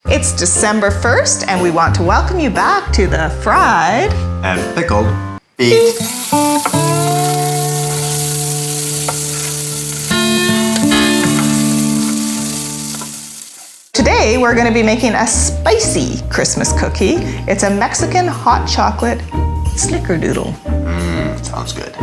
It's December 1st, and we want to welcome you back to the fried and pickled beet. Today, we're going to be making a spicy Christmas cookie. It's a Mexican hot chocolate snickerdoodle. Sounds good.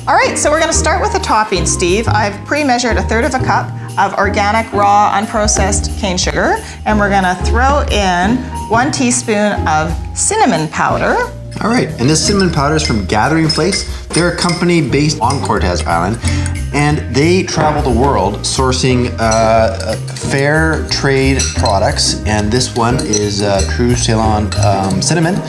All right, so we're going to start with the topping, Steve. I've pre-measured 1/3 cup of organic, raw, unprocessed cane sugar, and we're going to throw in 1 teaspoon of cinnamon powder. All right, and this cinnamon powder is from Gathering Place. They're a company based on Cortez Island, and they travel the world sourcing fair trade products, and this one is True Ceylon cinnamon.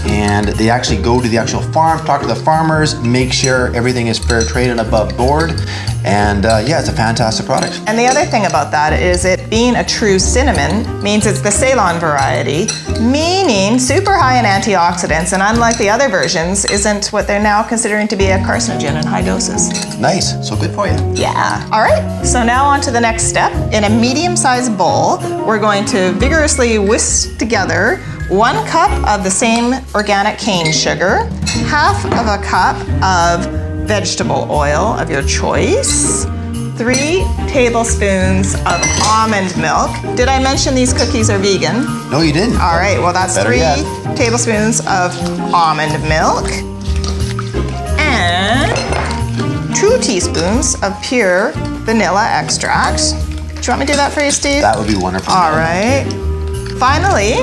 And they actually go to the actual farm, talk to the farmers, make sure everything is fair trade and above board. And yeah, it's a fantastic product. And the other thing about that is it being a true cinnamon means it's the Ceylon variety, meaning super high in antioxidants, and unlike the other versions, isn't what they're now considering to be a carcinogen in high doses. Nice, so good for you. Yeah. All right, so now on to the next step. In a medium-sized bowl, we're going to vigorously whisk together 1 cup of the same organic cane sugar, 1/2 cup of vegetable oil of your choice, 3 tablespoons of almond milk. Did I mention these cookies are vegan? No, you didn't. All right, well that's Better 3 yet. tablespoons of almond milk and 2 teaspoons of pure vanilla extract. Do you want me to do that for you, Steve? That would be wonderful. All right. Finally,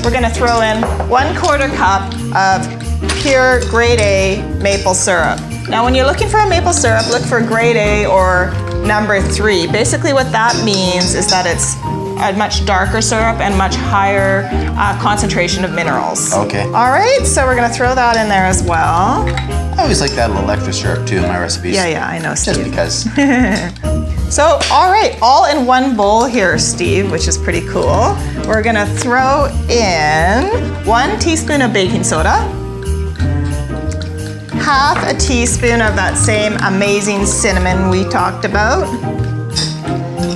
we're gonna throw in 1/4 cup of pure grade A maple syrup. Now, when you're looking for a maple syrup, look for grade A or number 3. Basically what that means is that it's a much darker syrup and much higher concentration of minerals. Okay. All right, so we're gonna throw that in there as well. I always like that little extra syrup too in my recipes. Yeah, I know, Steve. Just because. So, all right, all in one bowl here, Steve, which is pretty cool. We're gonna throw in 1 teaspoon of baking soda, 1/2 teaspoon of that same amazing cinnamon we talked about,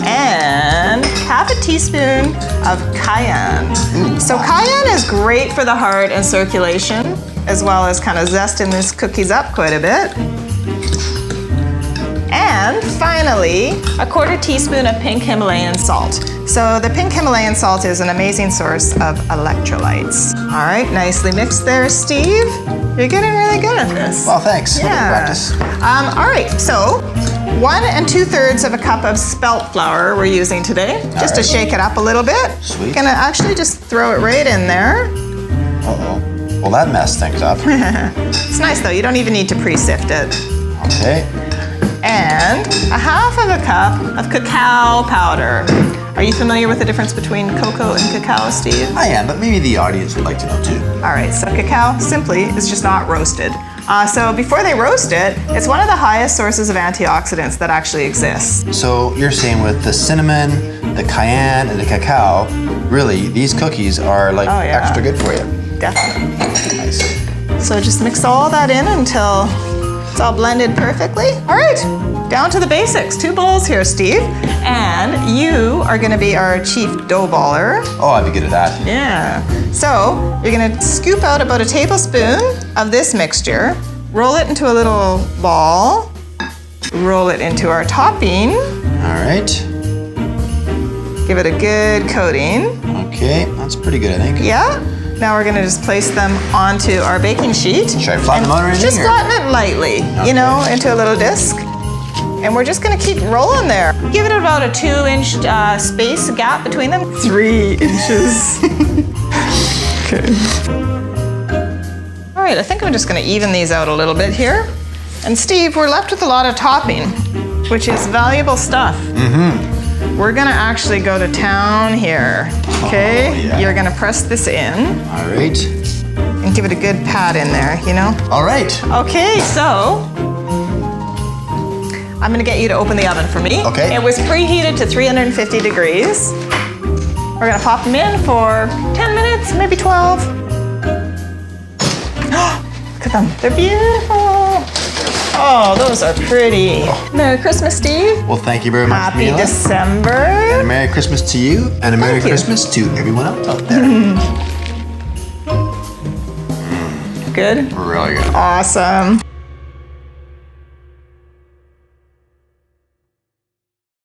and 1/2 teaspoon of cayenne. So cayenne is great for the heart and circulation, as well as kind of zesting these cookies up quite a bit. And finally, 1/4 teaspoon of pink Himalayan salt. So the pink Himalayan salt is an amazing source of electrolytes. All right, nicely mixed there, Steve. You're getting really good at this. Well, thanks. Good Yeah. practice. All right, so 1 2/3 cup of spelt flour we're using today, just to right. shake it up a little bit. Sweet. Gonna actually just throw it right in there. Uh-oh. Well, that messed things up. It's nice though, you don't even need to pre-sift it. Okay. And 1/2 cup of cacao powder. Are you familiar with the difference between cocoa and cacao, Steve? I am, but maybe the audience would like to know too. All right, so cacao simply is just not roasted. So before they roast it, it's one of the highest sources of antioxidants that actually exists. So you're saying with the cinnamon, the cayenne, and the cacao, really, these cookies are like Oh, yeah. extra good for you. Definitely. Nice. So just mix all that in until it's all blended perfectly. All right, down to the basics. 2 bowls here, Steve. And you are gonna be our chief dough baller. Oh, I'd be good at that. Yeah. So you're gonna scoop out about 1 tablespoon of this mixture, roll it into a little ball, roll it into our topping, All right. give it a good coating. Okay, that's pretty good, I think. Yeah. Now we're gonna just place them onto our baking sheet. Should I flatten them out or anything? Just flatten it lightly, you know, into a little disc. And we're just gonna keep rolling there. Give it about a 2-inch space gap between them. 3 inches. Okay. All right, I think I'm just gonna even these out a little bit here. And Steve, we're left with a lot of topping, which is valuable stuff. We're gonna actually go to town here, okay? Oh, yeah. You're gonna press this in All right. and give it a good pat in there, you know? All right. Okay, so I'm gonna get you to open the oven for me. Okay. It was preheated to 350 degrees. We're gonna pop them in for 10 minutes, maybe 12. Look at them, they're beautiful. Oh, those are pretty. Merry Christmas, Steve. Well, thank you very much, Happy Mila. December. And a Merry Christmas to you, and a Merry Thank you. Christmas to everyone else out there. Good. Really good. Awesome.